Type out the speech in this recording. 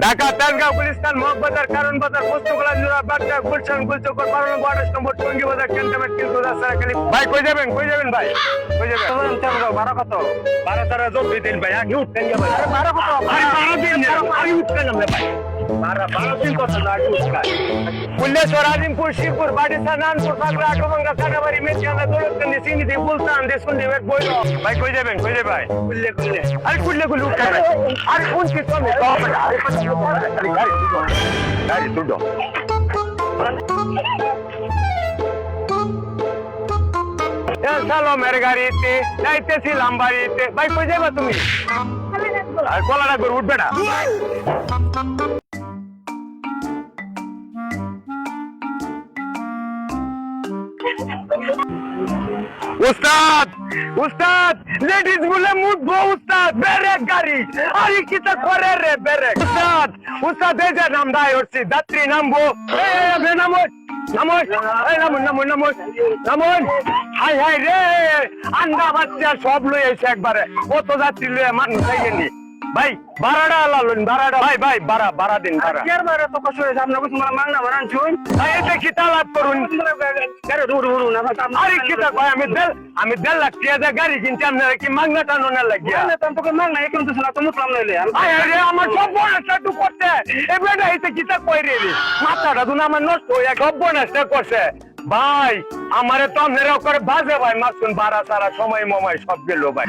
ঢাকা তেজগাঁও গুলিস্তান মগবাজার কারণ বাজার পুস্তকলা জোড়া বাগদা গুলশান গুলচক্কর 12 নম্বর টঙ্গী বাজার ক্যান্টনমেন্ট কিন্তু রাস্তাখালি ভাই কই যাবেন ভাই কই যাবেন তেজগাঁও ভাড়া কত 12 তারা যোগ দিন ভাই আগে উঠতেন ভাই আরে ভাড়া কত আরে 12 দিন আগে উঠতেন আমরা ভাই 12 দিন কত না আগে উঠকা কুল্লেশ্বর আজিমপুর শিবপুর বাড়িসা নানপুর পাগড়া আটমঙ্গা সানাবাড়ি মেচিয়ানা দৌলতকান্দি সিনিদি বুলতান দেশকুন্দি এক বইল ভাই কই যাবেন ভাই কুল্লে আরে কুল্লে উঠকা ভাই আরে কোন কি তুমি গাড়ি তুলো চলো মের গাড়িতে যাইতেছিলাম বাড়িতে ভাই কই যাবা তুমি আর কলাটা করে উঠবে না উস্তাদ লেডিস বলে মুঠবো উস্তাদ ব্রেক গাড়ি আরে কি তা করে রে ব্রেক উস্তাদ এই যে নাম দাই হচ্ছে যাত্রী নামবো এই নামুন হাই রে আন্ডা বাচ্চা সব লই এসে একবারে কত যাত্রী লয়ে মানুষ যাইনি ভাই ভাড়াটা আলালুন ভাড়াটা ভাই ভাড়া দিন ভাড়া কের ভাড়া তো কষ্ট হয়েছে আপনাকে তোমার মাংনা ভাড়া আনছুন ভাই এটা কি তালাক করুন কেন দূর না আরে কি তা ভাই আমি 1.5 লাখ টাকা গাড়ি কিনছি আপনারা কি মাংনা টানোনা লাগিয়া না তো তোকে মাংনা এখন তো না তো মুসলাম নইলে আরে আমার সব বনাসটা টু করতে এবারে এটা কি তা কই রে মাথাটা দুন আমার নষ্ট হইয়া সব বনাসটা করছে ভাই আমারে তো আপনারা করে বাজে ভাই মাসুন ভাড়া সারা সময় মমাই সব গেল ভাই